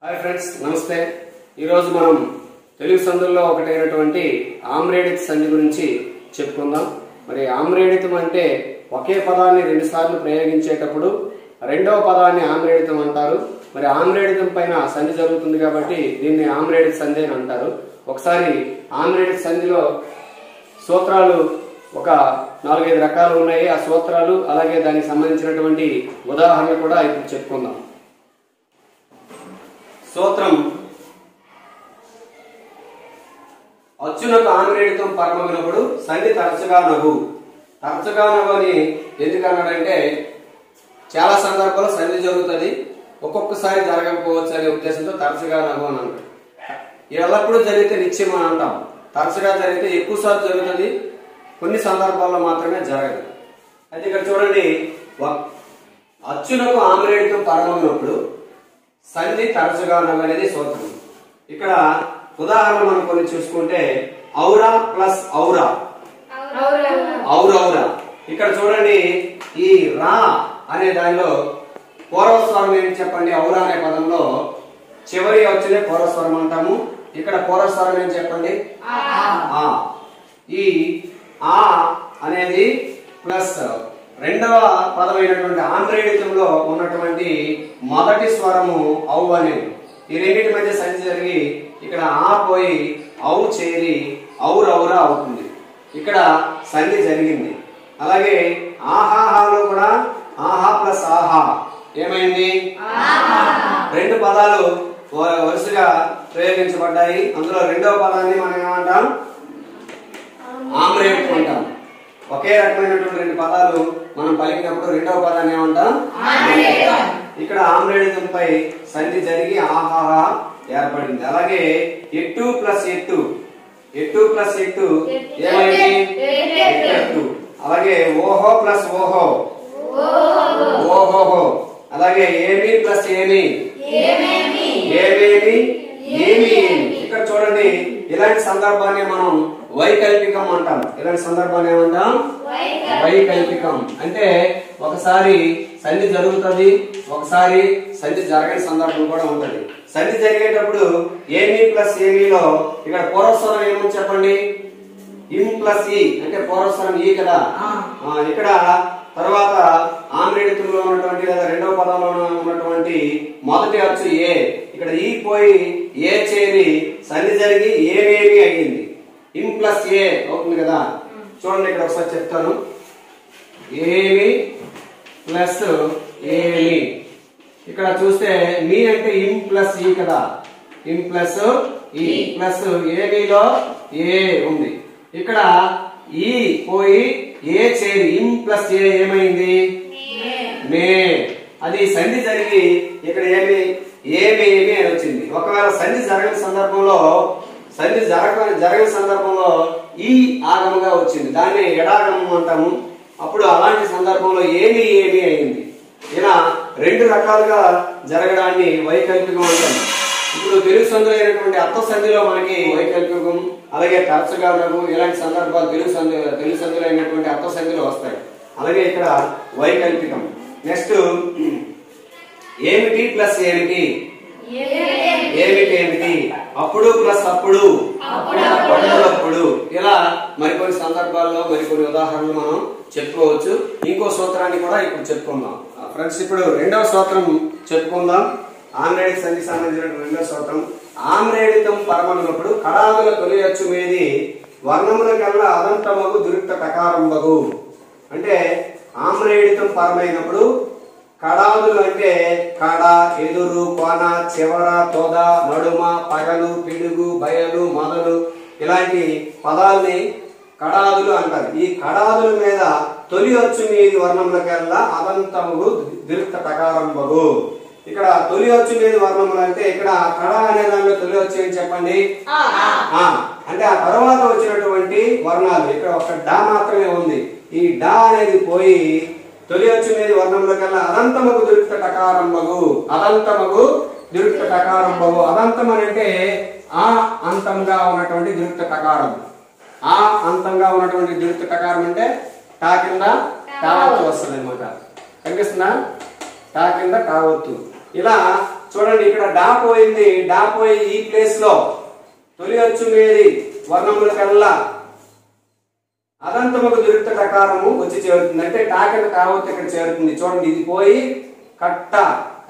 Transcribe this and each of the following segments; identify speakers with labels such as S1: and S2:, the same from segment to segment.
S1: Hi friends, నమస్తే. ఈరోజు మనం తెలుగు సందుల్లో ఒకటైనటువంటి ఆమ్రేడిత సంధి గురించి చెప్పుకుందాం. మరి ఆమ్రేడితం అంటే ఒకే పదాన్ని రెండు సార్లు ప్రయోగించేటప్పుడు రెండవ పదాన్ని ఆమ్రేడితం అంటారు. మరి ఆమ్రేడితం పైన సంధి జరుగుతుంది కాబట్టి దీన్ని ఆమ్రేడిత సంధి అని అంటారు. ఒకసారి ఆమ్రేడిత సంధిలో సూత్రాలు ఒక 4-5 రకాలు ఉన్నాయి. ఆ సూత్రాలు అలాగే దానికి సంబంధించినటువంటి ఉదాహరణలు కూడా ఇప్పుడు చెప్పుకుందాం. సూత్రం: అచ్చునకు ఆమ్రేడితం పరమగినప్పుడు సంధి తరచుగా నగు. తరచుగా నగు అని ఎందుకు అన్నాడంటే చాలా సందర్భాల్లో సంధి జరుగుతుంది, ఒక్కొక్కసారి జరగకపోవచ్చు అనే ఉద్దేశంతో తరచుగా నగు అని అంటాడు. ఎల్లప్పుడూ జరిగితే నిత్యం అని అంటాం. తరచుగా జరిగితే ఎక్కువ సార్లు జరుగుతుంది, కొన్ని సందర్భాల్లో మాత్రమే జరగదు. అయితే ఇక్కడ చూడండి, అచ్చునకు ఆమ్రేడితం పరమగినప్పుడు సంధి తరచుగా నగు అనేది సూత్రం. ఇక్కడ ఉదాహరణ మనం కొన్ని చూసుకుంటే ఔరా ప్లస్ ఔరా, ఔరౌరా. ఇక్కడ చూడండి, ఈ రా అనే దానిలో పూర్వస్వరం ఏంటి చెప్పండి. ఔరా అనే పదంలో చివరి వచ్చే పూర్వస్వరం అంటాము. ఇక్కడ పూర్వస్వరం ఏం చెప్పండి, ఆ. ఈ ఆ అనేది ప్లస్ రెండవ పదమైనటువంటి ఆమ్రేడితంలో ఉన్నటువంటి మొదటి స్వరము ఔ అనేది. ఈ రెండింటి మధ్య సంధి జరిగి ఇక్కడ ఆ పోయి ఔ చేరి ఔరౌరా అవుతుంది. ఇక్కడ సంధి జరిగింది. అలాగే ఆహాహాలో కూడా ఆహా ప్లస్ ఆహా ఏమైంది, రెండు పదాలు వరుసగా ప్రయోగించబడ్డాయి. అందులో రెండవ పదాన్ని మనం ఏమంటాం, ఆమ్రేడితం అంటాం. ఒకే రకమైనటువంటి రెండు పదాలు మనం పలికినప్పుడు రెండవ పదాన్ని ఏమంటాం, ఇక్కడ ఆమ్రేడితంపై సంధి జరిగి ఆహాహా ఏర్పడింది. అలాగే ఎట్టు ప్లస్ ఎట్టు, ఎట్టు ప్లస్ ఎట్టు ఏమైంది, ఎట్టు. అలాగే ఓహో ప్లస్ ఓహో, ఓహోహో. అలాగే ఏమి ప్లస్ ఏమి, ఏమేమి ఏమి. ఇక్కడ చూడండి, ఇలాంటి సందర్భాన్ని మనం వైకల్పికం అంటాం. ఇలాంటి సందర్భాన్ని ఏమంటాం, వైకల్పికం. అంటే ఒకసారి సంధి జరుగుతుంది, ఒకసారి సంధి జరగని సందర్భం కూడా ఉంటుంది. సంధి జరిగేటప్పుడు ఏమి ప్లస్ ఏమిలో ఇక్కడ పూర్వస్వరం ఏమని చెప్పండి, ఇం ప్లస్ ఈ అంటే పూర్వస్వరం ఈ కదా. ఇక్కడ తర్వాత ఆమ్రేడితంలో ఉన్నటువంటి లేదా రెండవ పదంలో ఉన్నటువంటి మొదటి అచ్చు ఏ, ఇక్కడ ఈ పోయి ఏ చేరి సంధి జరిగి ఏమేమి అయ్యింది, ఇం ప్లస్ ఏ అవుతుంది కదా. చూడండి, ఇక్కడ ఒకసారి చెప్తాను. ఏమి ప్లస్ ఏమి. ఇక్కడ చూస్తే మీ అంటే ఇం ప్లస్ ఈ కదా, ఇం ప్లస్ ఈ ప్లస్ ఏమిలో ఏ ఉంది. ఇక్కడ ఈ పోయి ఏ చేరి ఇం ప్లస్ ఏ ఏమైంది, మే. అది సంధి జరిగి ఇక్కడ ఏమి ఏమి అని వచ్చింది. ఒకవేళ సంధి జరగని సందర్భంలో, సంధి జరగని సందర్భంలో ఈ ఆగముగా వచ్చింది, దాన్ని ఎడాగమం అంటాము. అప్పుడు అలాంటి సందర్భంలో ఏమి అయింది. ఇలా రెండు రకాలుగా జరగడాన్ని వైకల్పికం అంటాము. ఇప్పుడు తెలుగు సంధిలో అయినటువంటి అర్థ సంధిలో మనకి వైకల్పికం, అలాగే తరచుగా నగు ఇలాంటి సందర్భాలు తెలుగు సంధిలో అయినటువంటి అర్థ సంధిలో వస్తాయి. అలాగే ఇక్కడ వైకల్పికం. నెక్స్ట్ ఏమిటి ప్లస్ ఏమిటి, ఏమిటి. అప్పుడు ప్లస్ అప్పుడు, అప్పుడు. ఇలా మరికొన్ని సందర్భాల్లో మరికొన్ని ఉదాహరణలు మనం చెప్పుకోవచ్చు. ఇంకో సూత్రాన్ని కూడా ఇప్పుడు చెప్పుకుందాం ఫ్రెండ్స్. ఇప్పుడు రెండవ సూత్రం చెప్పుకుందాం. ఆమ్రేడిత సంధికి సంబంధించిన రెండవ సూత్రం: ఆమ్రేడితం పరమగినప్పుడు కడాదుల తొలి అచ్చు మీది వర్ణముల కల్లా అదంతమగు దురిక్త టకారంబగు. అంటే ఆమ్రేడితం పరమైనప్పుడు కడాదులు అంటే కడ, ఎదురు, కోన, చివర, తొద, నడుమ, పగలు, పిడుగు, బయలు, మొదలు ఇలాంటి పదాలని కడాదులు అంటారు. ఈ కడాదుల మీద తొలి అచ్చు మీది వర్ణములకల్లా అదంతముగు దిరిక్త టకారంబగు. ఇక్కడ తొలి అచ్చు మీద వర్ణములు అంటే ఇక్కడ కడ అనే దానిలో తొలి అచ్చు ఏం చెప్పండి, అంటే ఆ తర్వాత వచ్చినటువంటి వర్ణాలు. ఇక్కడ ఒక డా మాత్రమే ఉంది. ఈ డా అనేది పోయి తొలి అచ్చు మీద వర్ణముల కల్లా అదంతమగు దిరిక్త టకారంబగు, అదంతమగు దిరిక్త టకారంబగు. అదంతం అంటే ఆ అంతంగా ఉన్నటువంటి దిరిక్త టకారం. ఆ అంతంగా ఉన్నటువంటి దిరిక్త టకారం అంటే టా కింద టావత్తు వస్తుంది అనమాట. కనిపిస్తుందా, టా కింద టావత్తు. ఇలా చూడండి ఇక్కడ డా పోయింది, డా పోయి ఈ ప్లేస్ లో తొలి అచ్చు మీది వర్ణముల కల్లా అదంతముకు దురిత టకారము వచ్చి చేరుతుంది. అంటే టాకెన్ తావత్ ఇక్కడ చేరుతుంది. చూడండి ఇది పోయి కట్ట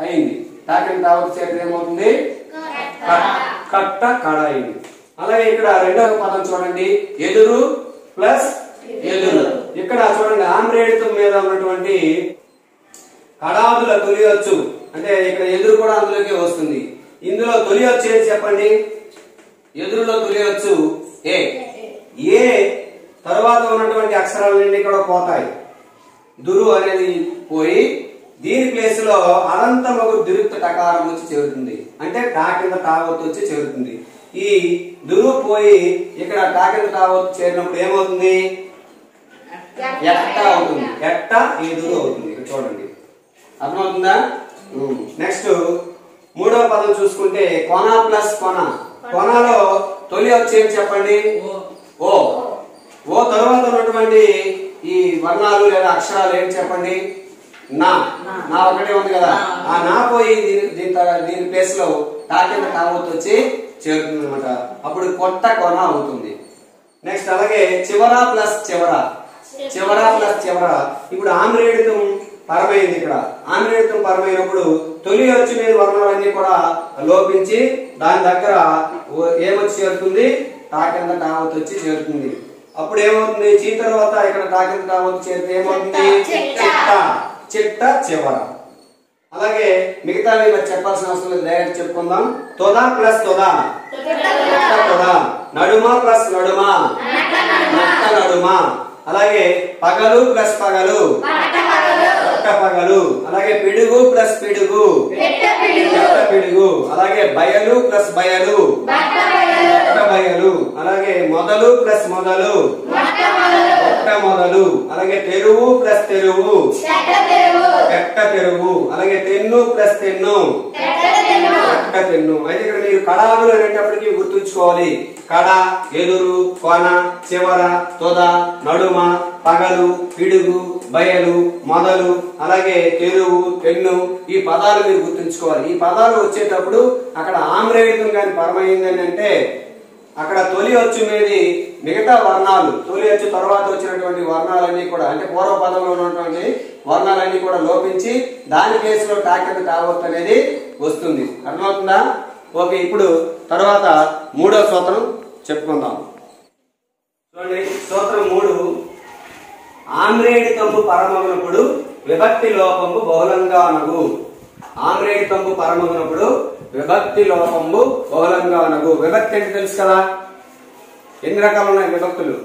S1: అయింది. టాకెన్ తావత్ చేరితే ఏమవుతుంది? కట్ట కడ అయింది. అలాగే ఇక్కడ రెండవ పదం చూడండి, ఎదురు ప్లస్ ఎదురు. ఇక్కడ చూడండి ఆమ్రేడితం మీద ఉన్నటువంటి కడాదుల తొలి అచ్చు, అంటే ఇక్కడ ఎదురు కూడా అందులోకి వస్తుంది. ఇందులో తొలి అచ్చు ఏది చెప్పండి? ఎదురులో తొలి అచ్చు ఏ. ఏ తర్వాత ఉన్నటువంటి అక్షరాలన్నీ కూడా పోతాయి. దురు అనేది పోయి దీని ప్లేస్ లో అనంతమగు దురుక్త టకారం వచ్చి చేరుతుంది. అంటే టా కింద తావత్తు వచ్చి చేరుతుంది. ఈ దురు పోయి ఇక్కడ టా కింద తావత్తు చేరినప్పుడు ఏమవుతుంది? ఎట్ట అవుతుంది. ఎట్ట ఎదురు అవుతుంది. ఇక్కడ చూడండి, అర్థమవుతుందా? నెక్స్ట్ మూడవ పదం చూసుకుంటే కొన ప్లస్ కొన. కొనలో తొలి వచ్చేది చెప్పండి? ఓ. ఓ తర్వాత ఉన్నటువంటి ఈ వర్ణాలు లేదా అక్షరాలు ఏం చెప్పండి? నా. నా ఒకటే ఉంది కదా, ఆ నా పోయి దీని ప్లేస్ లో టా కింద తావత్తు వచ్చి చేరుతుంది అనమాట. అప్పుడు కొట్ట కొన అవుతుంది. నెక్స్ట్ అలాగే చివర ప్లస్ చివర. చివర ప్లస్ చివర. ఇప్పుడు ఆమ్రేడితం పరమైంది. ఇక్కడ ఆమ్రేడితం పరమైనప్పుడు తొలి అచ్చు మీద వర్ణాలన్నీ కూడా లోపించి దాని దగ్గర ఏమొచ్చి చేరుతుంది? టా కింద తావత్తు వచ్చి చేరుతుంది. అప్పుడు ఏమవుతుంది? చీ తర్వాత ఇక్కడ టా కింద తావత్తు చేరితే ఏమవుతుంది? చిట్ట. చిట్ట చివర. అలాగే మిగతావి మరి చెప్పాల్సిన అవసరం లేదు, డైరెక్ట్ చెప్పుకుందాం. తొద ప్లస్ తొద. తొద. నడుమ ప్లస్ నడుమ. నట్ట నడుమ. అలాగే పగలు ప్లస్ పగలు. పట్ట పగలు. అలాగే పిడుగు ప్లస్ పిడుగు. పిడుగు. అలాగే బయలు ప్లస్ బయలు. బయలు. అలాగే మొదలు ప్లస్ మొదలు. మొదలు. అలాగే తెరువు ప్లస్ తెరువు. ఎట్ట తెరువు. అలాగే తెన్ను ప్లస్ తెన్ను. ఎట్ట తెన్ను. అయితే ఇక్కడ మీరు కడాదులు అనేటప్పటికీ గుర్తుంచుకోవాలి. కడ, ఎదురు, కొన, చివర, తొద, నడుమ, పగలు, పిడుగు, బయలు, మొదలు, అలాగే తెరువు, తెన్ను, ఈ పదాలు మీరు గుర్తుంచుకోవాలి. ఈ పదాలు వచ్చేటప్పుడు అక్కడ ఆమ్రేడితం గాని పరమైందని అంటే అక్కడ తొలి అచ్చు మీది మిగతా వర్ణాలు, తొలి అచ్చు తర్వాత వచ్చినటువంటి వర్ణాలన్నీ కూడా, అంటే పూర్వ పదంలో ఉన్నటువంటి వర్ణాలన్నీ కూడా లోపించి దాని కేసులో టా కింద తావత్తు అనేది వస్తుంది. అర్థమవుతుందా? ఓకే, ఇప్పుడు తర్వాత మూడో సూత్రం చెప్పుకుందాం. చూడండి, సూత్రం 3. ఆమ్రేడితంబు పరమగునప్పుడు విభక్తి లోపంబు బహుళంగా అనగు. ఆమ్రేడితంబు పరమగునప్పుడు విభక్తి లోపంబు బహుళంగా అనగు. విభక్తి అంటే తెలుసు కదా, ఎన్ని రకాలు ఉన్నాయి విభక్తులు?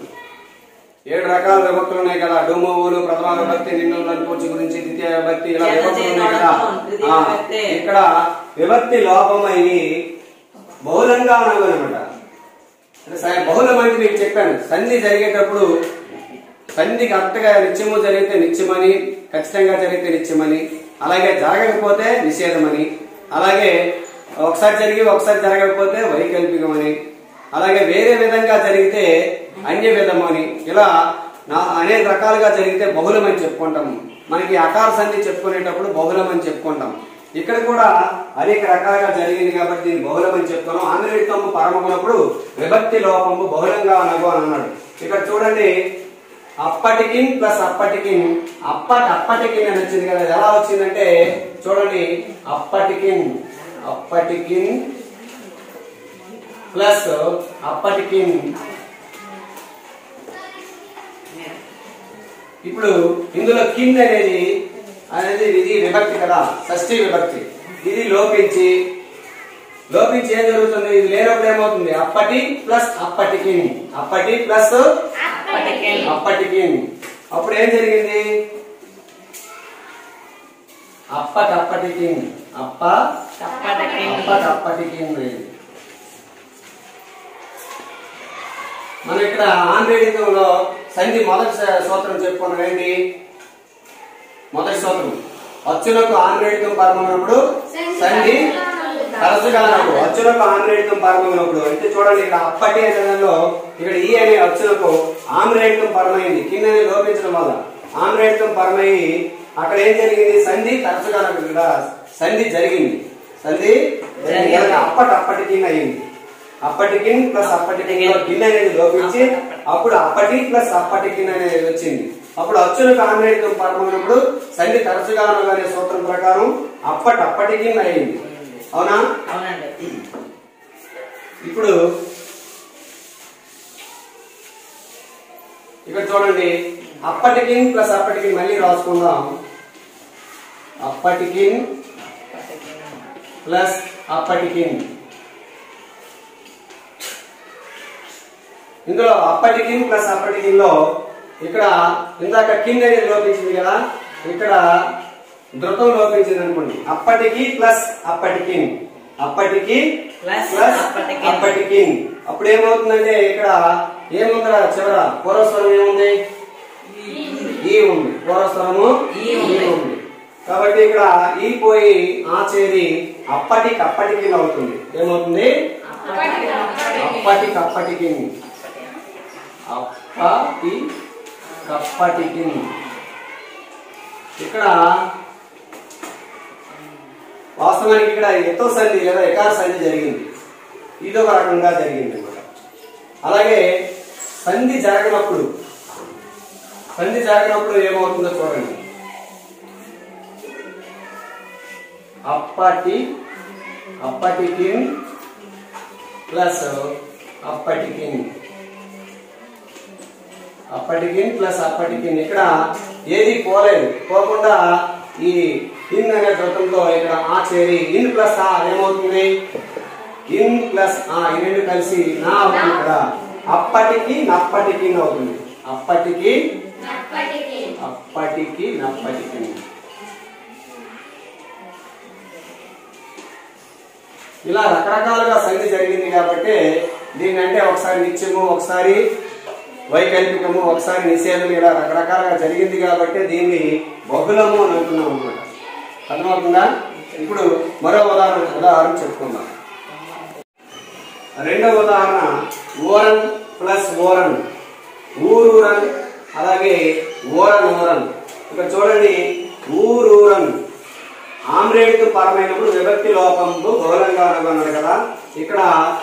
S1: 7 రకాల విభక్తులు ఉన్నాయి కదా. డుమవులు, ప్రథమ విభక్తి, నిన్ను లంపూర్చి గురించి, ద్వితీయ విభక్తి, ఇలా విభక్తులు ఉన్నాయి కదా. ఇక్కడ విభక్తి లోపమై బహుళంగా అనగు అనమాట. బహుళం అంటే మీకు చెప్పాను, సంధి జరిగేటప్పుడు సంధి కరెక్ట్గా నిత్యము జరిగితే నిత్యమని, ఖచ్చితంగా జరిగితే నిత్యమని, అలాగే జరగకపోతే నిషేధమని, అలాగే ఒకసారి జరిగి ఒకసారి జరగకపోతే వైకల్పికమని, అలాగే వేరే విధంగా జరిగితే అన్య విధమని, ఇలా అనేక రకాలుగా జరిగితే బహుళం అని చెప్పుకుంటాము. మనకి అకార సంధి చెప్పుకునేటప్పుడు బహుళం అని చెప్పుకుంటాం. ఇక్కడ కూడా అనేక రకాలుగా జరిగింది కాబట్టి దీన్ని బహుళం అని చెప్పుకున్నాం. ఆమ్రేడితంబు పరమగునప్పుడు విభక్తి లోపంబు బహుళంగా అనగు అని అన్నాడు. ఇక్కడ చూడండి, అప్పటికిన్ ప్లస్ అప్పటికిన్. అప్పటికిన్ అని వచ్చింది కదా. ఎలా వచ్చిందంటే చూడండి, అప్పటికిన్ ప్లస్ అప్పటికిన్. ఇప్పుడు ఇందులో కిన్ అనేది ఇది విభక్తి కదా, షష్ఠీ విభక్తి. ఇది లోపించి ఏం జరుగుతుంది? ఇది లేనప్పుడు ఏమవుతుంది? అప్పటి ప్లస్ అప్పటికిన్. అప్పటి ప్లస్ అప్పటికిన్. అప్పుడు ఏం జరిగింది? అప్పటికిన్. అప్పటికిన్. మనం ఇక్కడ ఆంధ్రేడితంలో సంధి మొదటి సూత్రం చెప్పుకున్నాం. ఏంటి మొదటి సూత్రం? అచ్చులకు ఆంధ్రేడితం పరమగునప్పుడు సంధి తరచుగా అనగు. అచ్చులకు ఆంధ్రేడితం పరమగునప్పుడు అంటే చూడండి, ఇక్కడ అప్పటి అనే దానిలో ఇక్కడ ఈ అనే అచ్చులకు ఆంధ్రేడితం పరమైంది. కింద లోపించడం వల్ల ఆంధ్రేడితం పరమయ్యి అక్కడ ఏం జరిగింది? సంధి తరచుగా అనగు. ఇక్కడ సంధి జరిగింది. సంధి అప్పటికి అయింది. అప్పటికి ప్లస్ అప్పటికి గిన్నె అనేది లోపించి అప్పుడు అప్పటి ప్లస్ అప్పటికి అనేది వచ్చింది. అప్పుడు అచ్చులకు ఆమ్రేడికం పరమైనప్పుడు సంధి తరచుగా అనే సూత్రం ప్రకారం అప్పటికి అయింది. అవునా? ఇప్పుడు ఇక్కడ చూడండి, అప్పటికి ప్లస్ అప్పటికి మళ్ళీ రాసుకుందాం. అప్పటికి ప్లస్ అప్పటికి. ఇందులో అప్పటికి ప్లస్ అప్పటికిలో ఇక్కడ ఇందాక కింద అనేది లోపించింది కదా, ఇక్కడ ధృతం లోపించింది అనుకోండి. అప్పటికి ప్లస్ అప్పటికి, అప్పటికి ప్లస్ అప్పటికి. అప్పుడు ఏమవుతుందంటే ఇక్కడ ఏముందిరా చివర పూర్వస్వరం ఏముంది? ఈ ఉంది. పూర్వస్వరము ఈ ఉంది. కాబట్టి ఇక్కడ ఈ పోయి ఆ చేరి అప్పటికి అవుతుంది. ఏమవుతుంది? అప్పటికి ఇక్కడ వాస్తవానికి ఇక్కడ ఎత్తో సంధి లేదా ఎకార సంధి జరిగింది. ఇదొక రకంగా జరిగింది అన్నమాట. అలాగే సంధి జరగనప్పుడు ఏమవుతుందో చూడండి. అప్పటికి ప్లస్ అప్పటికి ప్లస్ అప్పటికి. ఇక్కడ ఏది పోలేదు, పోకుండా ఈ ఇన్ అనే ధృతంతో ఇక్కడ ఆ చేరి ఇన్ ప్లస్ ఆ ఏమవుతుంది? ఇన్ ప్లస్ ఆ ఈ రెండు కలిసి నా అవుతుంది కదా. అప్పటికి నప్పటికి అవుతుంది. అప్పటికి నప్పటికి. ఇలా రకరకాలుగా సంధి జరిగింది కాబట్టి దీన్ని అంటే ఒకసారి నిత్యము, ఒకసారి వైకల్పికము, ఒకసారి నిషేధం, ఇలా రకరకాలుగా జరిగింది కాబట్టి దీన్ని బహుళము అని అంటున్నాం అన్నమాట. అర్థమవుతుందా? ఇప్పుడు మరో ఉదాహరణ చెప్పుకుందాం. రెండవ ఉదాహరణ ఓరన్ ప్లస్ ఓరన్, ఊరూరన్, అలాగే ఓరన్. ఇక్కడ చూడండి, ఊరూరన్ ఆమ్రేడికం పరమైనప్పుడు విభక్తి లోపంలో బహుళంగా అన్నాడు కదా. ఇక్కడ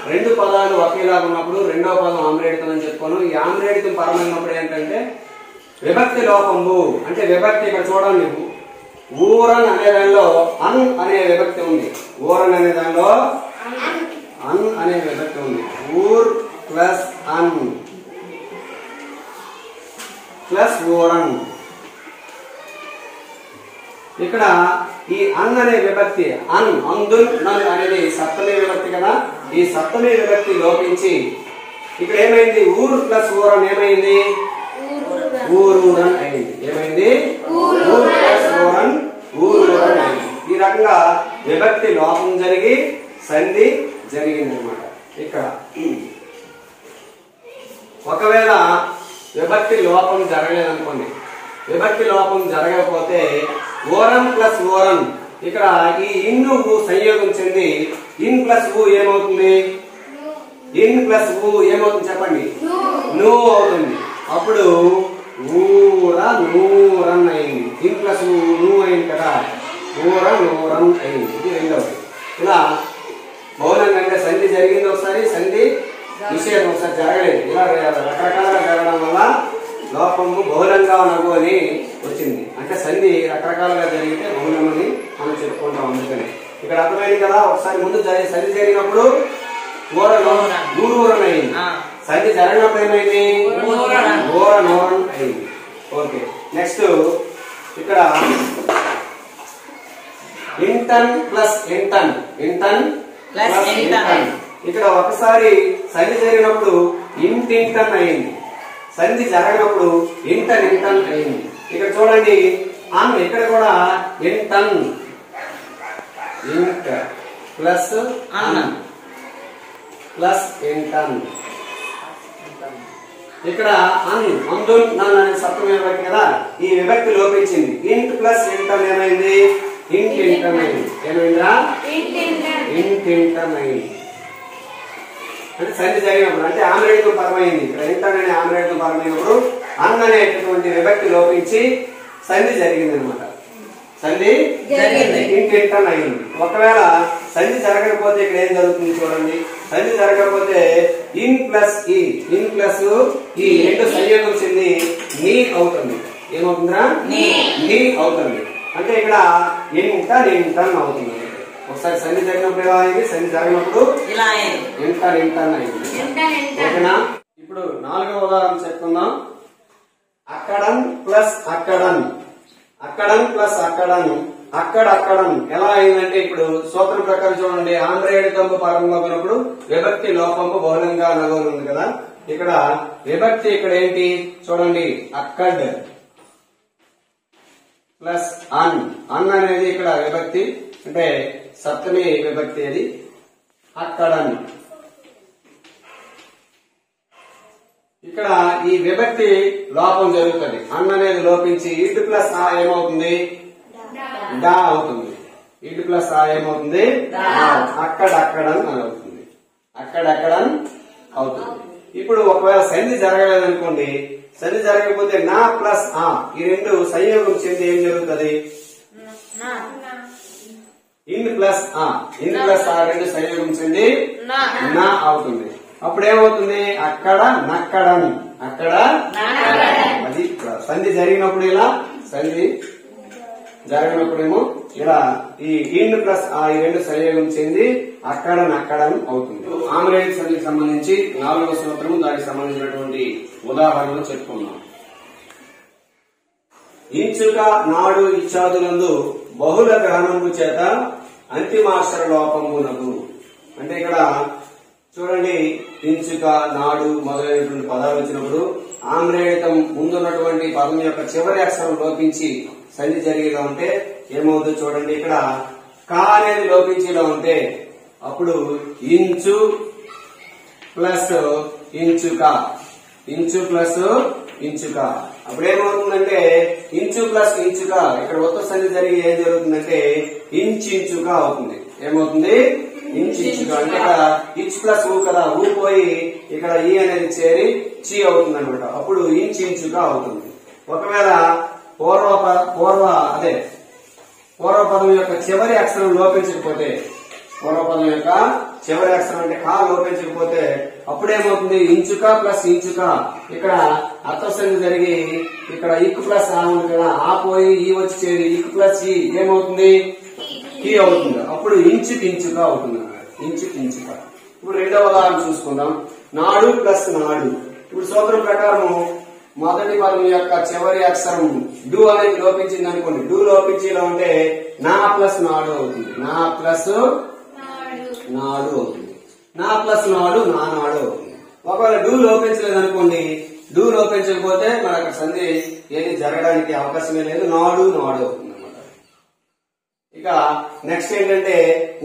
S1: రెండు పదాలు ఒకేలాగా ఉన్నప్పుడు రెండవ పదం ఆమ్రేడికం అని చెప్పుకోను. ఈ ఆమ్రేడికం పరమైనప్పుడు ఏంటంటే విభక్తి లోపంబు అంటే విభక్తి. ఇక్కడ చూడండి, ఊరన్ అనే దానిలో అన్ అనే విభక్తి ఉంది. ఊరన్ అనే దానిలో అన్ అనే విభక్తి ఉంది. ఊర్ ప్లస్ అన్ ప్లస్ ఊరన్. ఇక్కడ ఈ అన్ అనే విభక్తి అందున్ అనేది సప్తమి విభక్తి కదా. ఈ సప్తమి విభక్తి లోపించి ఇక్కడ ఏమైంది? ఊరు ప్లస్ ఊరన్ ఏమైంది? ఊరూరన్ అయింది. ఏమైంది? ఊరు ప్లస్ ఊరన్ ఊరూరన్ అయింది. ఈ రకంగా విభక్తి లోపం జరిగి సంధి జరిగింది అన్నమాట. ఇక్కడ ఒకవేళ విభక్తి లోపం జరగలేదనుకోండి, విభక్తి లోపం జరగకపోతే ఓరన్ ప్లస్ ఓరన్ ఇక్కడ ఈ ఇన్ను సంయోగం చెంది ఇన్ ప్లస్ ఊ ఏమవుతుంది? ఇన్ ప్లస్ ఊ ఏమవుతుంది చెప్పండి? నూ అవుతుంది. అప్పుడు ఊర నూరన్ అయింది. ఇన్ ప్లస్ ఊ నూ అయింది కదా, ఊర నూరన్ అయింది. ఇది రెండవది. ఇలా బహుళంగా అంటే సంధి జరిగింది ఒకసారి, సంధి నిషేధం ఒకసారి జరగలేదు. ఇలా రకరకాలుగా జరగడం వల్ల లోపము బహుళంగా నగు అని వచ్చింది. అంటే సంధి రకరకాలుగా జరిగితే బహుళమని మనం చెప్పుకుంటాం. అందుకని ఇక్కడ అర్థమైంది కదా. ఒకసారి ముందు సంధి జరిగినప్పుడు ఊరూరన్ అయింది. సంధి జరిగినప్పుడు ఏమైంది? ఓరనోరన్ అయింది. ఓకే, నెక్స్ట్ ఇక్కడ ఇంటన్ ప్లస్ ఇంటన్ ఇక్కడ ఒకసారి సంధి జరిగినప్పుడు ఇంటన్ అయింది. సంధి జరగనప్పుడు ఇంటన్ అయింది. ఇక్కడ చూడండి, అన్ ఇక్కడ కూడా ఇంటన్ ఇంట్ ప్లస్ అన్ ప్లస్ ఇంటన్. ఇక్కడ అందున్ అనే సప్తమి విభక్తి కదా, ఈ విభక్తి లోపించింది. ఇంట్ ప్లస్ ఇంటన్ ఏమైంది? ఇంటన్ అయింది. ఏమైందా? ఇంటన్ అయింది. అంటే సంధి జరిగినప్పుడు అంటే ఆమ్రేడికం పరమైంది. ఇక్కడ ఇంటన్ అనే ఆమ్రేడికం పరమైనప్పుడు అన్ అనేటటువంటి విభక్తి లోపించి సంధి జరిగింది అనమాట. సంధి ఇంటన్ అయింది. ఒకవేళ సంధి జరగకపోతే ఇక్కడ ఏం జరుగుతుంది చూడండి. సంధి జరగకపోతే ఇన్ ప్లస్ ఈ రెండు సంయోగం చెంది నీ అవుతుంది. ఏమవుతుందా? నీ అవుతుంది. అంటే ఇక్కడ ఇంటన్ అవుతుంది. ఒకసారి సంధి జరిగినప్పుడు ఎలా అయింది, సంధి జరిగినప్పుడు ఇంటన్ అయింది. ఓకేనా? ఇప్పుడు 4వ ఉదాహరణ చెప్పుకుందాం. అక్కడన్ ప్లస్ అక్కడన్ అక్కడన్ ఎలా అయిందంటే ఇప్పుడు సూత్రం ప్రకారం చూడండి. ఆంధ్రేయుడితంబు పరంగా విభక్తి లోపంపు బహుళంగా నగోలు ఉంది కదా. ఇక్కడ విభక్తి ఇక్కడ ఏంటి చూడండి. అక్కడ్ ప్లస్ అన్ అనేది ఇక్కడ విభక్తి, అంటే సప్తమి విభక్తి. అది అక్కడన్. ఇక్కడ ఈ విభక్తి లోపం జరుగుతుంది. అన్ అనేది లోపించి ఇటు ప్లస్ ఆ ఏమవుతుంది? డా అవుతుంది. ఇటు ప్లస్ ఆ ఏమవుతుంది? అక్కడన్ అని అవుతుంది. అక్కడన్ అవుతుంది. ఇప్పుడు ఒకవేళ సంధి జరగలేదనుకోండి, సంధి జరగకపోతే నా ప్లస్ ఆ ఈ రెండు సంయోగం చెంది ఏం జరుగుతుంది? ఇన్ ప్లస్ ఆ రెండు సంయోగం చెంది నా అవుతుంది. అప్పుడు ఏమవుతుంది? నక్కడన్. అది సంధి జరిగినప్పుడు ఇలా, సంధి జరిగినప్పుడేమో ఇలా ఈ ఇన్ ప్లస్ ఆ ఈ రెండు సంయోగం చెంది నక్కడన్ అవుతుంది. ఆమ్రేడ్ సంధికి సంబంధించి 4వ సూత్రము, దానికి సంబంధించినటువంటి ఉదాహరణలు చెప్పుకున్నాం. ఇంచుక నాడు ఇచ్చాదులందు బహుళ గ్రహణము చేత అంతిమాక్షర లోపమునకు. అంటే ఇక్కడ చూడండి, ఇంచుక నాడు మొదలైనటువంటి పదాలు వచ్చినప్పుడు ఆమ్రేయతం ముందున్నటువంటి పదం యొక్క చివరి అక్షరం లోపించి సంధి జరిగేలా ఉంటే ఏమవుతుంది చూడండి. ఇక్కడ కా అనేది లోపించేలా ఉంటే అప్పుడు ఇంచు ప్లస్ ఇంచుక అప్పుడు ఏమవుతుందంటే ఇంచు ప్లస్ ఇంచుక ఇక్కడ ఉత్త సంధి జరిగి ఏం జరుగుతుందంటే ఇంచుక అవుతుంది. ఏమవుతుంది? ఇంచుక. అంటే ఇక్కడ ఇచ్ ప్లస్ ఊ కదా, ఊ పోయి ఇక్కడ ఈ అనేది చేరి చి అవుతుంది అనమాట. అప్పుడు ఇంచుక అవుతుంది. ఒకవేళ పూర్వపదం యొక్క చివరి అక్షరం లోపించకపోతే, పూర్వపదం యొక్క చివరి అక్షరం అంటే కా లోపించకపోతే అప్పుడేమవుతుంది? ఇంచుక ప్లస్ ఇంచుక. ఇక్కడ అర్థసంధి జరిగి ఇక్కడ ఇక్ ప్లస్ ఆ ఉంది కదా, ఆ పోయి ఈ వచ్చి చేరి ఇక్ ప్లస్ ఈ ఏమవుతుంది? కి అవుతుంది. అప్పుడు ఇంచుక అవుతుంది అన్నమాట. ఇంచుక. ఇప్పుడు 2వ ఉదాహరణ చూసుకుందాం. నాడు ప్లస్ నాడు. ఇప్పుడు సూత్రం ప్రకారం మొదటి పదం యొక్క చివరి అక్షరం డు అనేది లోపించింది అనుకోండి. డు లోపించేలా ఉంటే నా ప్లస్ నాడు అవుతుంది. నా ప్లస్ నాడు అవుతుంది. ఒకవేళ డు లోపించలేదు అనుకోండి, డు లోపించకపోతే మన అక్కడ సంధి ఏది జరగడానికి అవకాశమే లేదు. నాడు అవుతుంది అనమాట. ఇక నెక్స్ట్ ఏంటంటే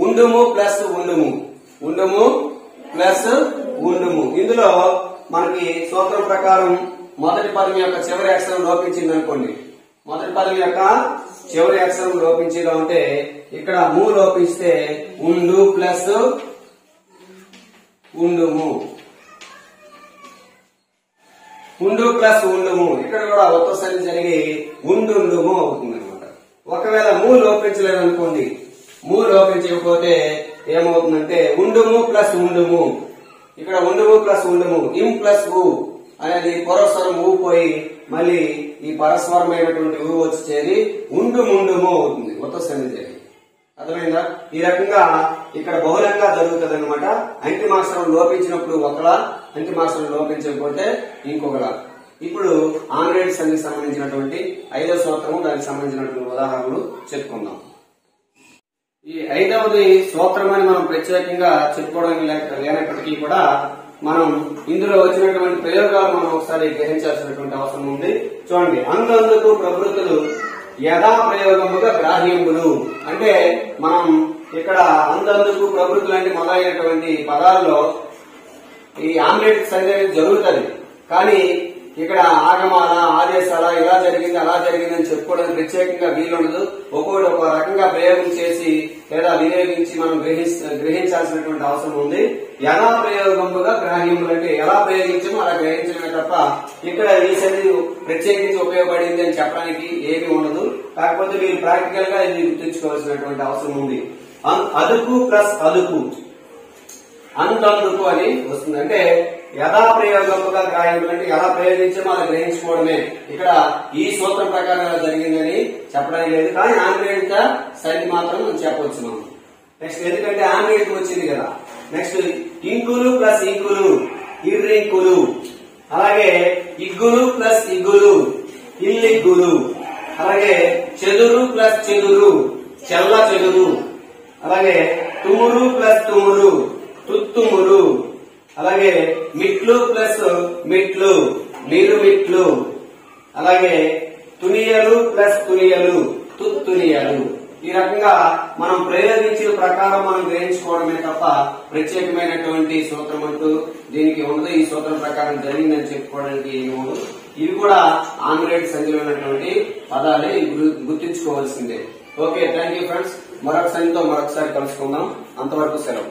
S1: ఉండుము ప్లస్ ఉండుము. ఇందులో మనకి సూత్రం ప్రకారం మొదటి పదం యొక్క చివరి అక్షరం లోపించింది అనుకోండి. మొదటి పదం యొక్క చివరి అక్షరం లోపించేలా ఉంటే ఇక్కడ ము లోపిస్తే ఉండు ప్లస్ ఉండుము. ఇక్కడ కూడా ఉత్త సంధి జరిగి ఉండుము అవుతుంది అనమాట. ఒకవేళ ము లోపించలేదు అనుకోండి, ము లోపించకపోతే ఏమవుతుందంటే ఉండుము ప్లస్ ఉండుము. ఇక్కడ ఉండుము ప్లస్ ఉండుము, ఇం ప్లస్ ఊ అనేది పరస్వరం ఊ పోయి మళ్ళీ ఈ పరస్వరమైనటువంటి ఊ వచ్చి చేరి ఉండుము అవుతుంది ఉత్త సంధి జరిగి. అర్థమైందా? ఈ రకంగా ఇక్కడ బహుళంగా జరుగుతుంది అనమాట. అంతిమాక్షరం లోపించినప్పుడు ఒకలా, అంతిమాక్షరం లోపించకపోతే ఇంకొకలా. ఇప్పుడు ఆంధ్రేయుడి సంధికి సంబంధించినటువంటి 5వ సూత్రము, దానికి సంబంధించినటువంటి ఉదాహరణలు చెప్పుకుందాం. ఈ 5వది సూత్రం అని మనం ప్రత్యేకంగా చెప్పుకోవడం లేనప్పటికీ కూడా మనం ఇందులో వచ్చినటువంటి ప్రయోగాలు మనం ఒకసారి గ్రహించాల్సినటువంటి అవసరం ఉంది. చూడండి, అందుకు ప్రవృత్తులు యథా ప్రయోగముగా గ్రాహ్యములు. అంటే మనం ఇక్కడ అందుకు ప్రవృత్తులు అంటే మొదలైనటువంటి పదాల్లో ఈ ఆమ్లెట్ సంధి జరుగుతుంది. కానీ ఇక్కడ ఆగమాల, ఆదేశాల, ఇలా జరిగింది అలా జరిగింది అని చెప్పుకోవడానికి ప్రత్యేకంగా వీలుండదు. ఒక్కొక్కటి ఒక రకంగా ప్రయోగం చేసి లేదా వినియోగించి మనం గ్రహించాల్సినటువంటి అవసరం ఉంది. ఎలా ప్రయోగముగా గ్రాహ్యములు అంటే ఎలా ప్రయోగించమో అలా గ్రహించడమే తప్ప ఇక్కడ ఈ సంధి ప్రత్యేకించి ఉపయోగపడింది అని చెప్పడానికి ఏమీ ఉండదు. కాకపోతే మీరు ప్రాక్టికల్ గా ఇది గుర్తుంచుకోవాల్సినటువంటి అవసరం ఉంది. అదుపు ప్లస్ అదుపు, అంతందుకు అని వస్తుంది. అంటే యథాప్రయోగముగా గ్రాహ్యం అంటే ఎలా ప్రయోగించామో అలా గ్రహించుకోవడమే. ఇక్కడ ఈ సూత్రం ప్రకారం జరిగిందని చెప్పడానికి లేదు, కానీ ఆంగ్లేయుడిక సైన్ మాత్రం చెప్పవచ్చు మనం. నెక్స్ట్ ఎందుకంటే ఆంగ్లేయుడికి వచ్చింది కదా. నెక్స్ట్ ఇంకులు ప్లస్ ఇంకులు, ఇర్రింకులు. అలాగే ఇగ్గులు ప్లస్ ఇగ్గులు, ఇల్లిగ్గులు. అలాగే చెదురు ప్లస్ చెదురు, చెల్ల చెదురు. అలాగే తుమురు ప్లస్ తుమురు, తుత్తుమురు. అలాగే మిట్లు ప్లస్ మిట్లు, నీరు మిట్లు. అలాగే తునియలు ప్లస్ తునియలు, తుత్తునియలు. ఈ రకంగా మనం ప్రయోగించిన ప్రకారం మనం గ్రహించుకోవడమే తప్ప ప్రత్యేకమైనటువంటి సూత్రం అంటూ దీనికి ఉండదు. ఈ సూత్రం ప్రకారం జరిగిందని చెప్పుకోవడానికి ఏమి ఉండదు. ఇవి కూడా ఆంగ్లేయుడి సంధిలో ఉన్నటువంటి పదాలే, గుర్తించుకోవాల్సిందే. Okay, thank you friends. మరొక సంధితో మరొకసారి కలుసుకుందాం. అంతవరకు సెలవు.